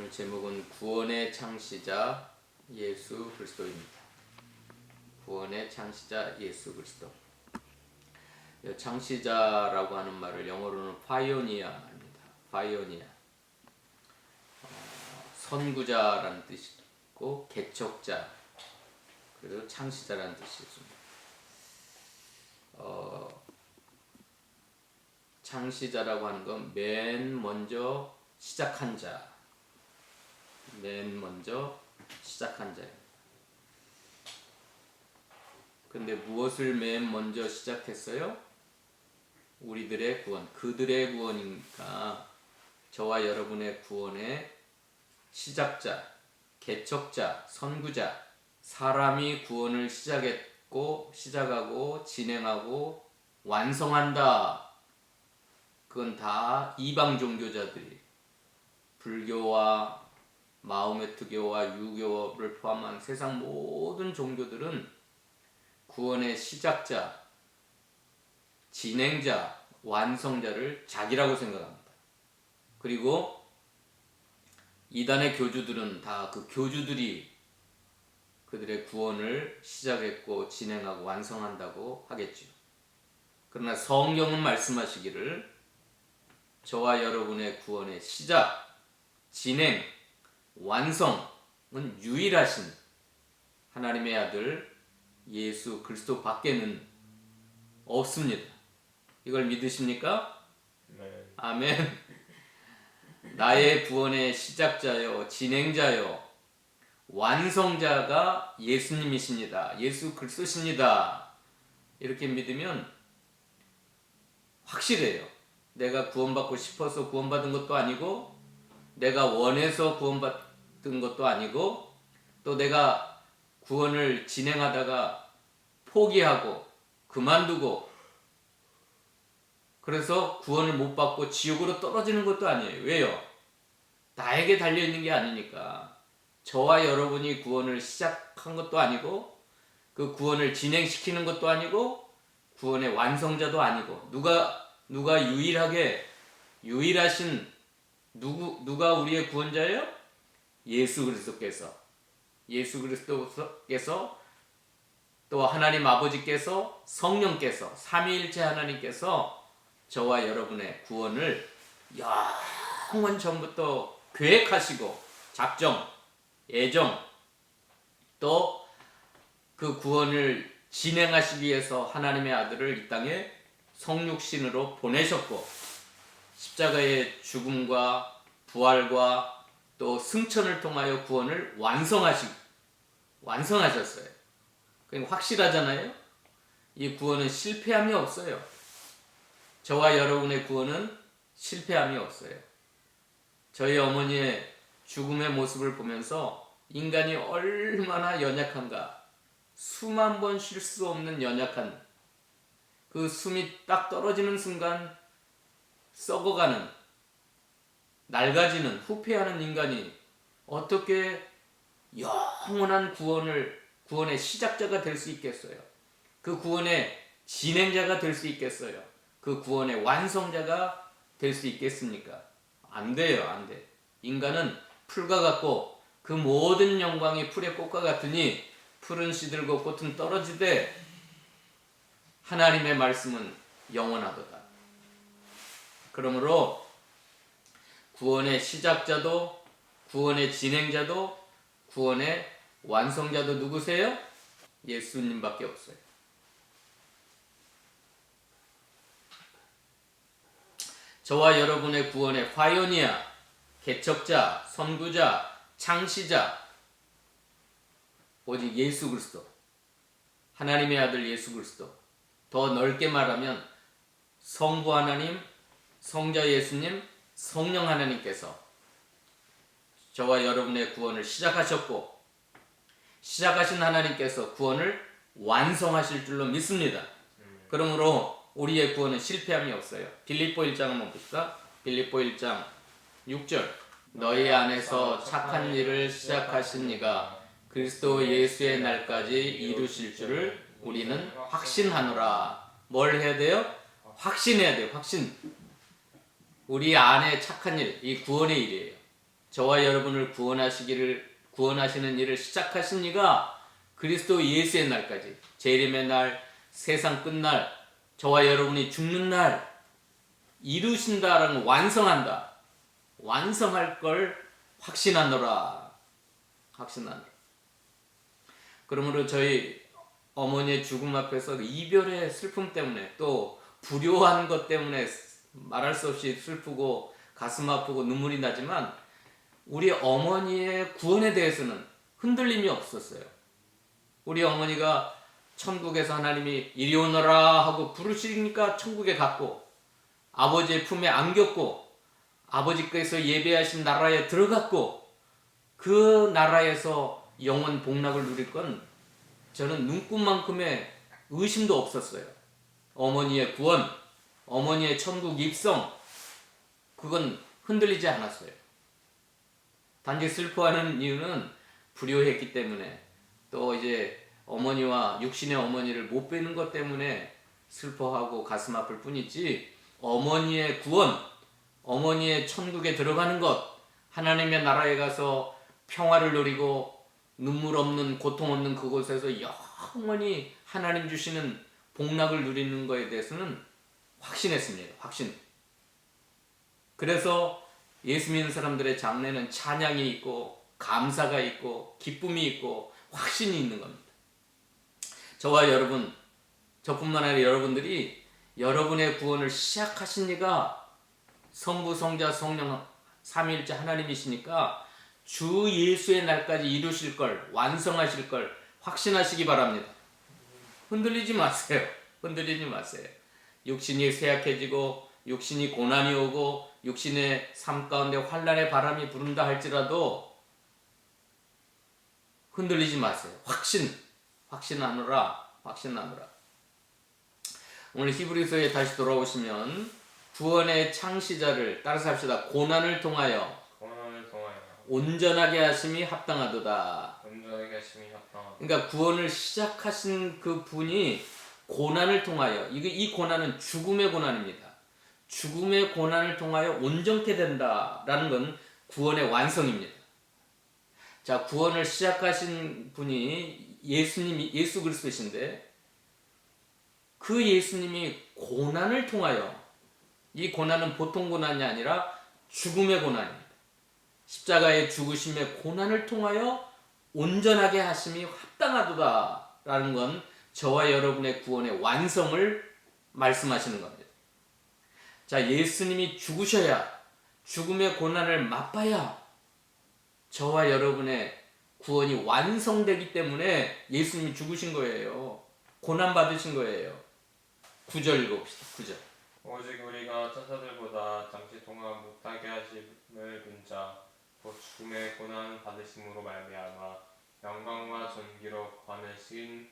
오늘 제목은 구원의 창시자 예수 그리스도입니다. 구원의 창시자 예수 그리스도. 창시자라고 하는 말을 영어로는 파이오니아입니다. 파이오니아. 선구자라는 뜻이 있고 개척자 그리고 창시자라는 뜻이 있습니다. 창시자라고 하는 건 맨 먼저 시작한 자, 맨 먼저 시작한 자예요. 근데 무엇을 맨 먼저 시작했어요? 우리들의 구원, 그들의 구원이니까 저와 여러분의 구원의 시작자, 개척자, 선구자, 사람이 구원을 시작하고 진행하고 완성한다. 그건 다 이방 종교자들이 불교와 마호메트교와 유교를 포함한 세상 모든 종교들은 구원의 시작자, 진행자, 완성자를 자기라고 생각합니다. 그리고 이단의 교주들은 다 그 교주들이 그들의 구원을 시작했고 진행하고 완성한다고 하겠죠. 그러나 성경은 말씀하시기를 저와 여러분의 구원의 시작, 진행, 완성은 유일하신 하나님의 아들 예수 그리스도 밖에는 없습니다. 이걸 믿으십니까? 네. 아멘. 나의 구원의 시작자요, 진행자요, 완성자가 예수님이십니다. 예수 그리스도십니다. 이렇게 믿으면 확실해요. 내가 구원받고 싶어서 구원받은 것도 아니고 내가 원해서 구원받은 것도 아니고 또 내가 구원을 진행하다가 포기하고 그만두고 그래서 구원을 못 받고 지옥으로 떨어지는 것도 아니에요. 왜요? 나에게 달려있는 게 아니니까. 저와 여러분이 구원을 시작한 것도 아니고 그 구원을 진행시키는 것도 아니고 구원의 완성자도 아니고 누가 유일하신 누가 우리의 구원자예요? 예수 그리스도께서 또 하나님 아버지께서 성령께서 삼위일체 하나님께서 저와 여러분의 구원을 영원 전부터 계획하시고 작정, 예정 또 그 구원을 진행하시기 위해서 하나님의 아들을 이 땅에 성육신으로 보내셨고 십자가의 죽음과 부활과 또 승천을 통하여 구원을 완성하셨어요. 그러니까 확실하잖아요. 이 구원은 실패함이 없어요. 저와 여러분의 구원은 실패함이 없어요. 저희 어머니의 죽음의 모습을 보면서 인간이 얼마나 연약한가, 숨 한 번 쉴 수 없는 연약한 그 숨이 딱 떨어지는 순간 썩어가는, 낡아지는, 후퇴하는 인간이 어떻게 영원한 구원의 시작자가 될 수 있겠어요? 그 구원의 진행자가 될 수 있겠어요? 그 구원의 완성자가 될 수 있겠습니까? 안 돼요, 안 돼. 인간은 풀과 같고 그 모든 영광이 풀의 꽃과 같으니 풀은 시들고 꽃은 떨어지되 하나님의 말씀은 영원하도다. 그러므로 구원의 시작자도 구원의 진행자도 구원의 완성자도 누구세요? 예수님밖에 없어요. 저와 여러분의 구원의 파이오니아, 개척자, 선구자, 창시자 오직 예수 그리스도, 하나님의 아들 예수 그리스도. 더 넓게 말하면 성부 하나님, 성자 예수님, 성령 하나님께서 저와 여러분의 구원을 시작하셨고 시작하신 하나님께서 구원을 완성하실 줄로 믿습니다. 그러므로 우리의 구원은 실패함이 없어요. 빌립보 1장 한번 봅시다. 빌립보 1장 6절. 너희 안에서 착한 일을 시작하신 이가 그리스도 예수의 날까지 이루실 줄을 우리는 확신하노라. 뭘 해야 돼요? 확신해야 돼요. 확신. 우리 안에 착한 일, 이 구원의 일이에요. 저와 여러분을 구원하시는 일을 시작하신 이가 그리스도 예수의 날까지, 재림의 날, 세상 끝날, 저와 여러분이 죽는 날 이루신다라는, 완성한다, 완성할 걸 확신하노라. 그러므로 저희 어머니의 죽음 앞에서 이별의 슬픔 때문에, 또 불효한 것 때문에 말할 수 없이 슬프고 가슴 아프고 눈물이 나지만, 우리 어머니의 구원에 대해서는 흔들림이 없었어요. 우리 어머니가 천국에서 하나님이 이리 오너라 하고 부르시니까 천국에 갔고, 아버지의 품에 안겼고, 아버지께서 예배하신 나라에 들어갔고, 그 나라에서 영원 복락을 누릴 건 저는 눈꽃만큼의 의심도 없었어요. 어머니의 구원, 어머니의 천국 입성, 그건 흔들리지 않았어요. 단지 슬퍼하는 이유는 불효했기 때문에, 또 이제 어머니와 육신의 어머니를 못 뵈는 것 때문에 슬퍼하고 가슴 아플 뿐이지, 어머니의 구원, 어머니의 천국에 들어가는 것, 하나님의 나라에 가서 평화를 누리고 눈물 없는, 고통 없는 그곳에서 영원히 하나님 주시는 복락을 누리는 것에 대해서는 확신했습니다. 확신. 그래서 예수 믿는 사람들의 장래는 찬양이 있고 감사가 있고 기쁨이 있고 확신이 있는 겁니다. 저와 여러분, 저뿐만 아니라 여러분들이 여러분의 구원을 시작하신 이가 성부, 성자, 성령 삼위일체 하나님이시니까 주 예수의 날까지 이루실 걸, 완성하실 걸 확신하시기 바랍니다. 흔들리지 마세요. 흔들리지 마세요. 육신이 쇠약해지고 육신이 고난이 오고 육신의 삶 가운데 환난의 바람이 부른다 할지라도 흔들리지 마세요. 확신하노라. 오늘 히브리서에 다시 돌아오시면, 구원의 창시자를 따라서 합시다. 고난을 통하여 온전하게 하심이 합당하도다. 그러니까 구원을 시작하신 그 분이 고난을 통하여, 이 고난은 죽음의 고난입니다. 죽음의 고난을 통하여 온전케 된다라는 건 구원의 완성입니다. 자, 구원을 시작하신 분이 예수 그리스도이신데, 그 예수님이 고난을 통하여, 이 고난은 보통 고난이 아니라 죽음의 고난입니다. 십자가의 죽으심의 고난을 통하여 온전하게 하심이 합당하도다라는 건 저와 여러분의 구원의 완성을 말씀하시는 겁니다. 자, 예수님이 죽으셔야, 죽음의 고난을 맛봐야 저와 여러분의 구원이 완성되기 때문에 예수님이 죽으신 거예요. 고난 받으신 거예요. 9절 읽어봅시다. 9절. 오직 우리가 천사들보다 잠시 동안 못하게 하심을 본자 곧 죽음의 고난 받으심으로 말미암아 영광과 존귀로 관을 씌인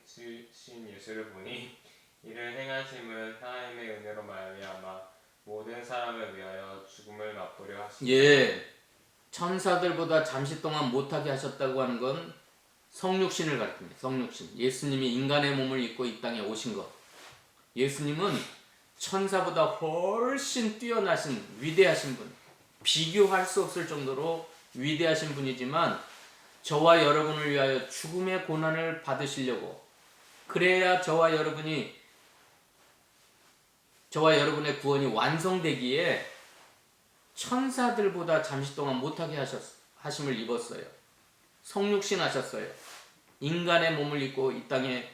예수를 보니, 이를 행하심은 하나님의 은혜로 말미암아 모든 사람을 위하여 죽음을 맛보려 하시니. 예, 천사들보다 잠시 동안 못하게 하셨다고 하는 건 성육신을 가리킵니다. 성육신. 예수님이 인간의 몸을 입고 이 땅에 오신 것. 예수님은 천사보다 훨씬 뛰어나신 위대하신 분, 비교할 수 없을 정도로 위대하신 분이지만, 저와 여러분을 위하여 죽음의 고난을 받으시려고, 그래야 저와 여러분의 구원이 완성되기에 천사들보다 잠시 동안 못하게 하심을 입었어요. 성육신 하셨어요. 인간의 몸을 입고 이 땅에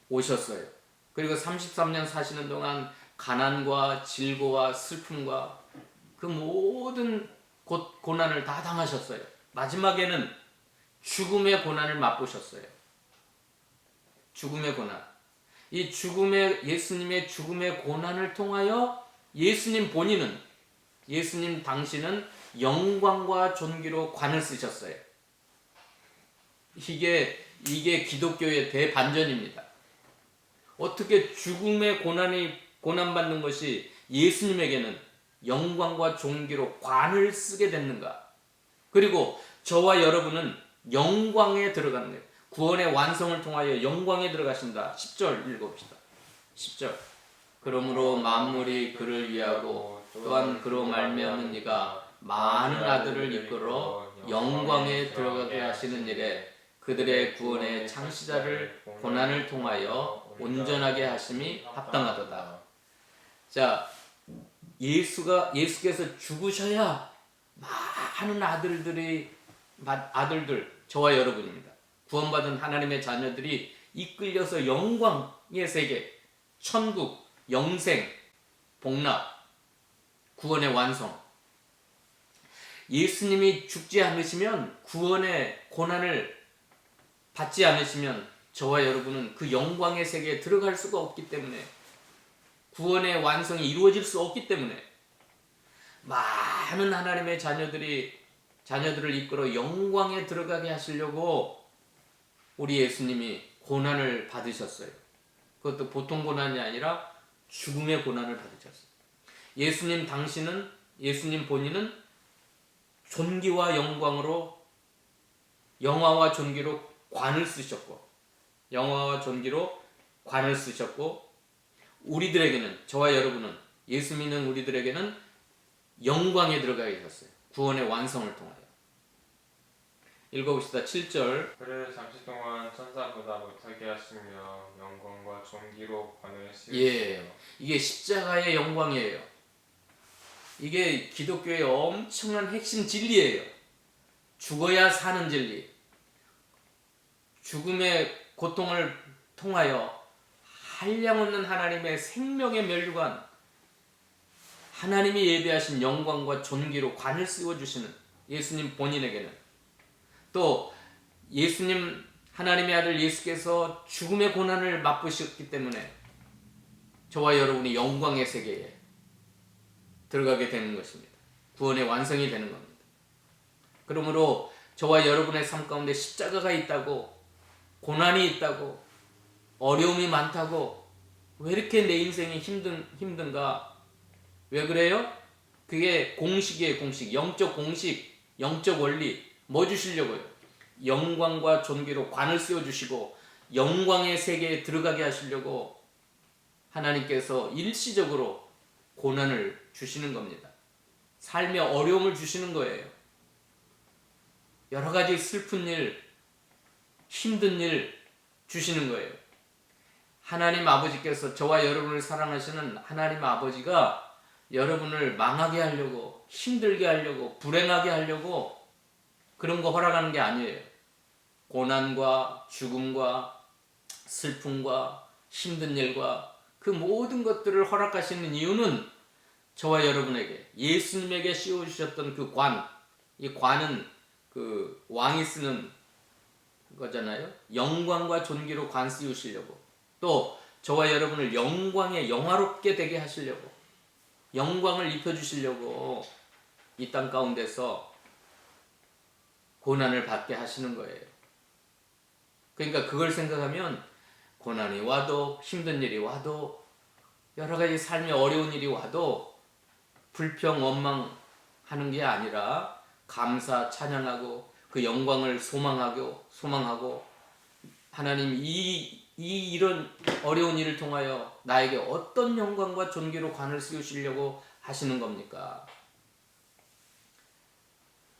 오셨어요. 그리고 33년 사시는 동안 가난과 질고와 슬픔과 그 모든 고난을 다 당하셨어요. 마지막에는 죽음의 고난을 맛보셨어요. 죽음의 고난. 이 예수님의 죽음의 고난을 통하여 예수님 당신은 영광과 존귀로 관을 쓰셨어요. 이게 기독교의 대반전입니다. 어떻게 죽음의 고난받는 것이 예수님에게는 영광과 존귀로 관을 쓰게 됐는가? 그리고 저와 여러분은 영광에 들어가는 거예요. 구원의 완성을 통하여 영광에 들어가신다. 10절 읽어봅시다. 10절. 그러므로 만물이 그를 위하고 또한 그로 말미암은 이가 많은 아들을 이끌어 영광에 들어가게 하시는 일에 그들의 구원의 창시자를 고난을 통하여 온전하게 하심이 합당하도다. 자, 예수께서 죽으셔야 많은 아들들, 저와 여러분입니다. 구원받은 하나님의 자녀들이 이끌려서 영광의 세계, 천국, 영생, 복락, 구원의 완성. 예수님이 죽지 않으시면, 구원의 고난을 받지 않으시면 저와 여러분은 그 영광의 세계에 들어갈 수가 없기 때문에, 구원의 완성이 이루어질 수 없기 때문에 많은 하나님의 자녀들을 이끌어 영광에 들어가게 하시려고 우리 예수님이 고난을 받으셨어요. 그것도 보통 고난이 아니라 죽음의 고난을 받으셨어요. 예수님 본인은 존귀와 영광으로, 영화와 존귀로 관을 쓰셨고, 우리들에게는, 저와 여러분은, 예수 믿는 우리들에게는 영광에 들어가게 하셨어요. 구원의 완성을 통하여. 읽어봅시다. 7절. 그를 잠시 동안 천사보다 못하게 하시며 영광과 존귀로 관을 씌우시며. 예, 이게 십자가의 영광이에요. 이게 기독교의 엄청난 핵심 진리예요. 죽어야 사는 진리. 죽음의 고통을 통하여 한량없는 하나님의 생명의 면류관, 하나님이 예비하신 영광과 존귀로 관을 씌워주시는 예수님 본인에게는, 또 예수님, 하나님의 아들 예수께서 죽음의 고난을 맛보셨기 때문에 저와 여러분이 영광의 세계에 들어가게 되는 것입니다. 구원의 완성이 되는 겁니다. 그러므로 저와 여러분의 삶 가운데 십자가가 있다고, 고난이 있다고, 어려움이 많다고, 왜 이렇게 내 인생이 힘든가? 왜 그래요? 그게 공식이에요. 영적 공식, 영적 원리. 뭐 주시려고요? 영광과 존귀로 관을 씌워주시고 영광의 세계에 들어가게 하시려고 하나님께서 일시적으로 고난을 주시는 겁니다. 삶의 어려움을 주시는 거예요. 여러 가지 슬픈 일, 힘든 일 주시는 거예요. 하나님 아버지께서, 저와 여러분을 사랑하시는 하나님 아버지가 여러분을 망하게 하려고, 힘들게 하려고, 불행하게 하려고 그런 거 허락하는 게 아니에요. 고난과 죽음과 슬픔과 힘든 일과 그 모든 것들을 허락하시는 이유는 저와 여러분에게, 예수님에게 씌워주셨던 그 관, 이 관은 그 왕이 쓰는 거잖아요. 영광과 존귀로 관 씌우시려고, 또 저와 여러분을 영화롭게 되게 하시려고, 영광을 입혀주시려고 이 땅 가운데서 고난을 받게 하시는 거예요. 그러니까 그걸 생각하면 고난이 와도, 힘든 일이 와도, 여러 가지 삶의 어려운 일이 와도 불평, 원망하는 게 아니라 감사, 찬양하고 그 영광을 소망하고 하나님, 이런 어려운 일을 통하여 나에게 어떤 영광과 존귀로 관을 씌우시려고 하시는 겁니까?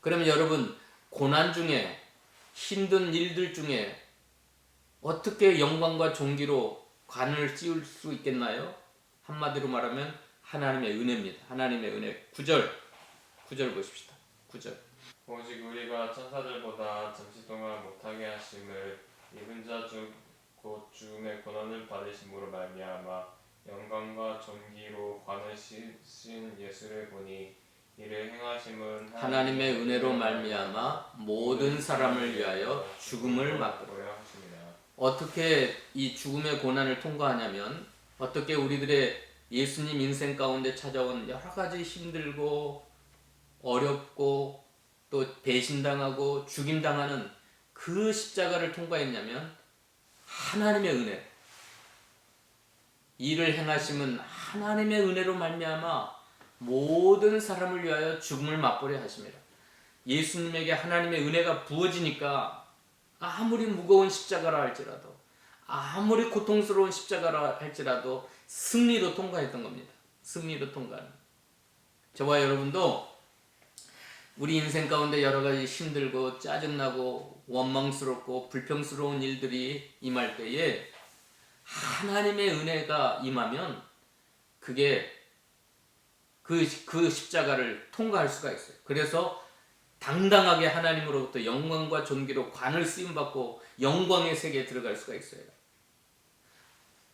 그러면 여러분, 고난 중에, 힘든 일들 중에 어떻게 영광과 존귀로 관을 씌울 수 있겠나요? 한마디로 말하면 하나님의 은혜입니다. 하나님의 은혜. 9절 보십시다. 9절. 오직 우리가 천사들보다 잠시 동안 못하게 하심을 입은 자 곧 죽음의 고난을 받으심으로 말미암아 영광과 존귀로 관을 씌신 예수를 보니 이를 행하심은 하나님의 은혜로 말미암아 모든 사람을 위하여 죽음을 맛보려 하십니다. 어떻게 이 죽음의 고난을 통과하냐면, 어떻게 우리들의 예수님 인생 가운데 찾아온 여러 가지 힘들고 어렵고 또 배신당하고 죽임당하는 그 십자가를 통과했냐면 하나님의 은혜, 이를 행하심은 하나님의 은혜로 말미암아 모든 사람을 위하여 죽음을 맛보려 하십니다. 예수님에게 하나님의 은혜가 부어지니까 아무리 무거운 십자가라 할지라도, 아무리 고통스러운 십자가라 할지라도 승리로 통과했던 겁니다. 승리로 통과하는. 저와 여러분도 우리 인생 가운데 여러 가지 힘들고 짜증나고 원망스럽고 불평스러운 일들이 임할 때에 하나님의 은혜가 임하면 그게 그 십자가를 통과할 수가 있어요. 그래서 당당하게 하나님으로부터 영광과 존귀로 관을 쓰임받고 영광의 세계에 들어갈 수가 있어요.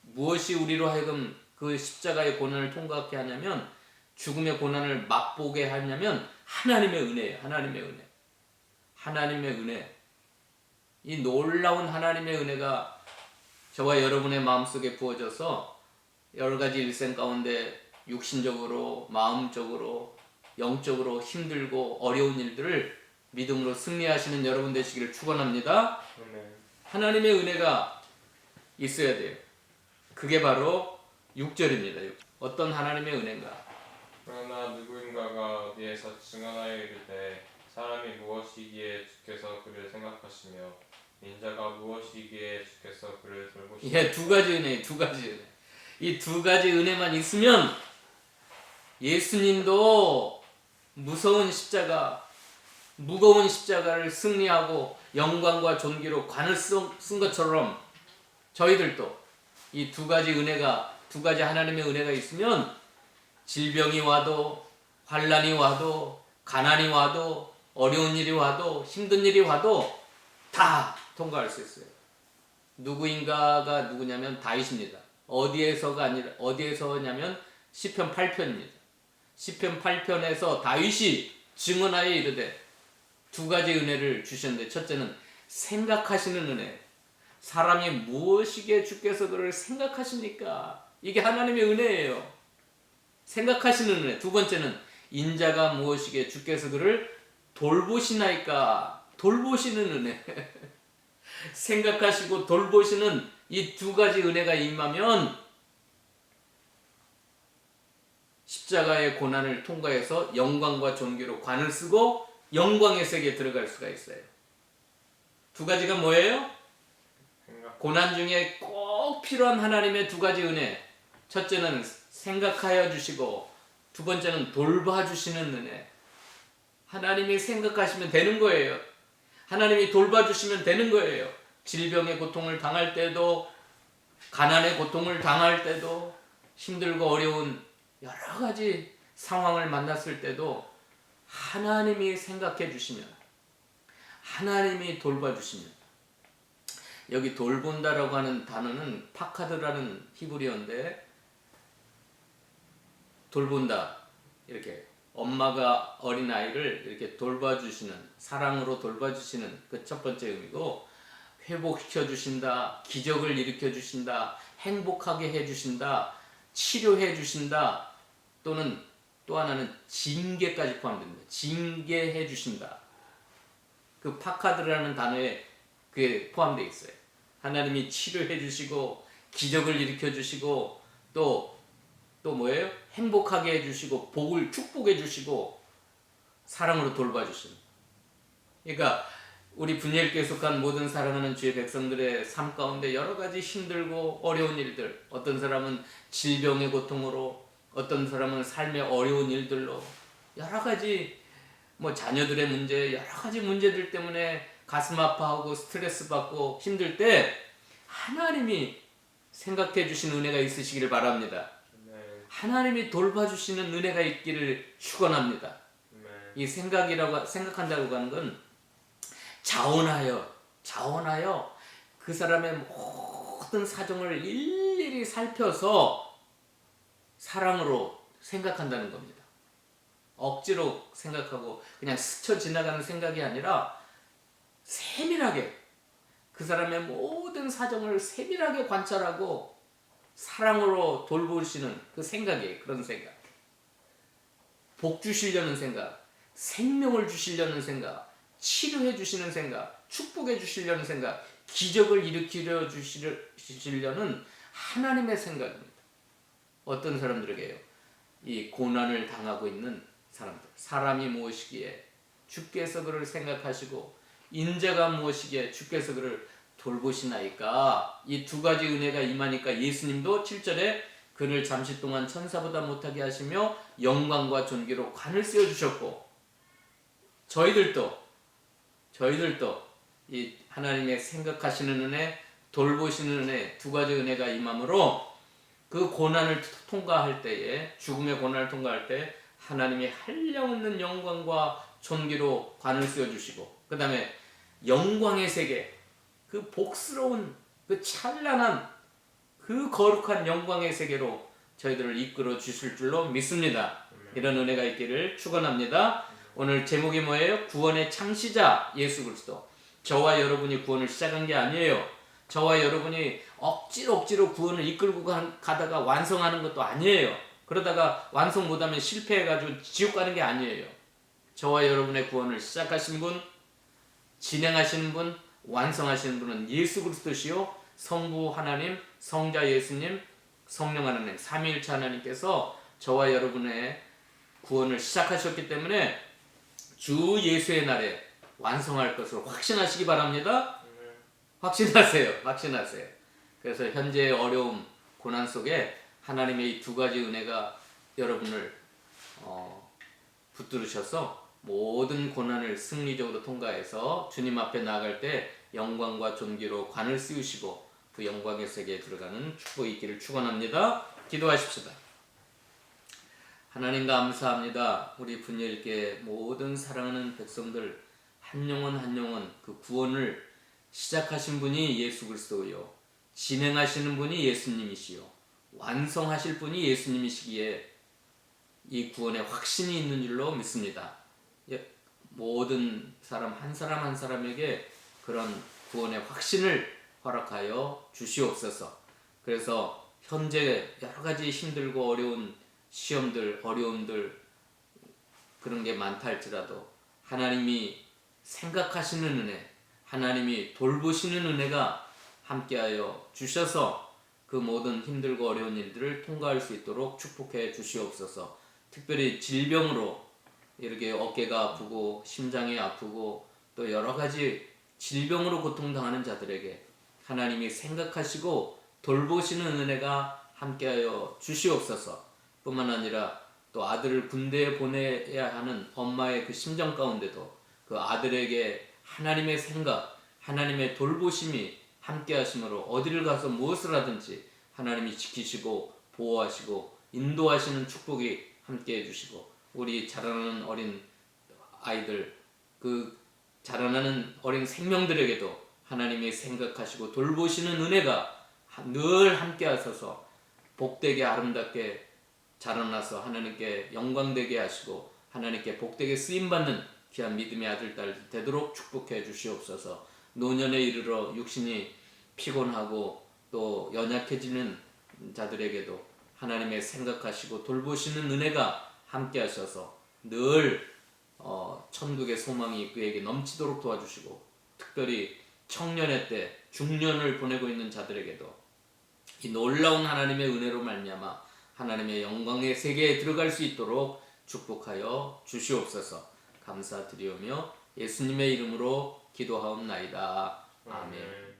무엇이 우리로 하여금 그 십자가의 고난을 통과하게 하냐면, 죽음의 고난을 맛보게 하냐면 하나님의 은혜예요. 하나님의 은혜. 하나님의 은혜. 이 놀라운 하나님의 은혜가 저와 여러분의 마음속에 부어져서 여러 가지 일생 가운데 육신적으로, 마음적으로, 영적으로 힘들고 어려운 일들을 믿음으로 승리하시는 여러분 되시기를 축원합니다. 아멘. 하나님의 은혜가 있어야 돼요. 그게 바로 6절입니다. 어떤 하나님의 은혜인가? 그러나 누구인가가 어디에서 증언하여 이르되 사람이 무엇이기에 주께서 그를 생각하시며 인자가 무엇이기에 주께서 그를 돌보시며. 예, 두 가지 은혜, 두 가지 은혜. 이 두 가지 은혜만 있으면 예수님도 무서운 십자가, 무거운 십자가를 승리하고 영광과 존귀로 관을 쓴 것처럼 저희들도 이 두 가지 은혜가, 두 가지 하나님의 은혜가 있으면 질병이 와도, 환난이 와도, 가난이 와도, 어려운 일이 와도, 힘든 일이 와도 다 통과할 수 있어요. 누구인가가 누구냐면 다윗입니다. 어디에서가 아니라, 어디에서냐면 시편 8편입니다. 시편 8편에서 다윗이 증언하여 이르되 두 가지 은혜를 주셨는데, 첫째는 생각하시는 은혜. 사람이 무엇이기에 주께서 그를 생각하십니까? 이게 하나님의 은혜예요. 생각하시는 은혜. 두 번째는 인자가 무엇이기에 주께서 그를 돌보시나이까? 돌보시는 은혜. 생각하시고 돌보시는 이 두 가지 은혜가 임하면 십자가의 고난을 통과해서 영광과 존귀로 관을 쓰고 영광의 세계에 들어갈 수가 있어요. 두 가지가 뭐예요? 고난 중에 꼭 필요한 하나님의 두 가지 은혜. 첫째는 생각하여 주시고, 두 번째는 돌봐주시는 은혜. 하나님이 생각하시면 되는 거예요. 하나님이 돌봐주시면 되는 거예요. 질병의 고통을 당할 때도, 가난의 고통을 당할 때도, 힘들고 어려운 여러 가지 상황을 만났을 때도 하나님이 생각해 주시면, 하나님이 돌봐주시면, 여기 돌본다라고 하는 단어는 파카드라는 히브리어인데, 돌본다, 이렇게 엄마가 어린아이를 이렇게 돌봐주시는, 사랑으로 돌봐주시는 그 첫 번째 의미고, 회복시켜 주신다, 기적을 일으켜 주신다, 행복하게 해 주신다, 치료해 주신다, 또는 또 하나는 징계까지 포함됩니다. 징계해 주신다. 그 파카드라는 단어에 그게 포함되어 있어요. 하나님이 치료해 주시고 기적을 일으켜 주시고 또 뭐예요? 행복하게 해 주시고 복을 축복해 주시고 사랑으로 돌봐 주시는. 그러니까 우리 분열교에 속한 모든 사랑하는 주의 백성들의 삶 가운데 여러 가지 힘들고 어려운 일들, 어떤 사람은 질병의 고통으로, 어떤 사람은 삶의 어려운 일들로, 여러 가지 뭐 자녀들의 문제, 여러 가지 문제들 때문에 가슴 아파하고 스트레스 받고 힘들 때 하나님이 생각해 주신 은혜가 있으시기를 바랍니다. 하나님이 돌봐주시는 은혜가 있기를 축원합니다. 이 생각한다고 하는 건 자원하여 그 사람의 모든 사정을 일일이 살펴서 사랑으로 생각한다는 겁니다. 억지로 생각하고 그냥 스쳐 지나가는 생각이 아니라 세밀하게 그 사람의 모든 사정을 세밀하게 관찰하고 사랑으로 돌보시는 그 생각이에요. 그런 생각. 복 주시려는 생각, 생명을 주시려는 생각, 치료해 주시는 생각, 축복해 주시려는 생각, 기적을 일으키려 주시려는 하나님의 생각입니다. 어떤 사람들에게요? 이 고난을 당하고 있는 사람들. 사람이 무엇이기에 주께서 그를 생각하시고 인자가 무엇이기에 주께서 그를 돌보시나이까. 이 두 가지 은혜가 임하니까 예수님도 7절에 그를 잠시 동안 천사보다 못하게 하시며 영광과 존귀로 관을 씌워주셨고, 저희들도 이 하나님의 생각하시는 은혜, 돌보시는 은혜, 두 가지 은혜가 임함으로 그 고난을 통과할 때에, 죽음의 고난을 통과할 때 하나님이 한량없는 영광과 존귀로 관을 씌워주시고, 그 다음에 영광의 세계, 그 복스러운 그 찬란한 그 거룩한 영광의 세계로 저희들을 이끌어 주실 줄로 믿습니다. 이런 은혜가 있기를 축원합니다. 오늘 제목이 뭐예요? 구원의 창시자 예수 그리스도. 저와 여러분이 구원을 시작한 게 아니에요. 저와 여러분이 억지로 구원을 이끌고 가다가 완성하는 것도 아니에요. 그러다가 완성 못하면 실패해가지고 지옥 가는 게 아니에요. 저와 여러분의 구원을 시작하신 분, 진행하시는 분, 완성하시는 분은 예수 그리스도시요 성부 하나님, 성자 예수님, 성령 하나님, 삼위일체 하나님께서 저와 여러분의 구원을 시작하셨기 때문에 주 예수의 날에 완성할 것을 확신하시기 바랍니다. 확신하세요. 그래서 현재의 어려움, 고난 속에 하나님의 이 두 가지 은혜가 여러분을 붙들으셔서 모든 고난을 승리적으로 통과해서 주님 앞에 나아갈 때 영광과 존귀로 관을 씌우시고 그 영광의 세계에 들어가는 축복이 있기를 축원합니다. 기도하십시다. 하나님 감사합니다. 우리 분열께 모든 사랑하는 백성들 한 영혼 그 구원을 시작하신 분이 예수 그리스도요, 진행하시는 분이 예수님이시요, 완성하실 분이 예수님이시기에 이 구원에 확신이 있는 줄로 믿습니다. 모든 사람 한 사람에게 그런 구원의 확신을 허락하여 주시옵소서. 그래서 현재 여러 가지 힘들고 어려운 시험들, 어려움들 그런 게 많다 할지라도 하나님이 생각하시는 은혜, 하나님이 돌보시는 은혜가 함께하여 주셔서 그 모든 힘들고 어려운 일들을 통과할 수 있도록 축복해 주시옵소서. 특별히 질병으로 이렇게 어깨가 아프고 심장이 아프고 또 여러 가지 질병으로 고통당하는 자들에게 하나님이 생각하시고 돌보시는 은혜가 함께하여 주시옵소서. 뿐만 아니라 또 아들을 군대에 보내야 하는 엄마의 그 심정 가운데도 그 아들에게 하나님의 생각, 하나님의 돌보심이 함께하심으로 어디를 가서 무엇을 하든지 하나님이 지키시고 보호하시고 인도하시는 축복이 함께해 주시고, 우리 자라나는 어린 아이들, 그 자라나는 어린 생명들에게도 하나님이 생각하시고 돌보시는 은혜가 늘 함께 하셔서 복되게 아름답게 자라나서 하나님께 영광되게 하시고 하나님께 복되게 쓰임받는 귀한 믿음의 아들, 딸 되도록 축복해 주시옵소서. 노년에 이르러 육신이 피곤하고 또 연약해지는 자들에게도 하나님의 생각하시고 돌보시는 은혜가 함께 하셔서 늘 천국의 소망이 그에게 넘치도록 도와주시고, 특별히 청년의 때 중년을 보내고 있는 자들에게도 이 놀라운 하나님의 은혜로 말미암아 하나님의 영광의 세계에 들어갈 수 있도록 축복하여 주시옵소서. 감사드리오며 예수님의 이름으로 기도하옵나이다. 아멘.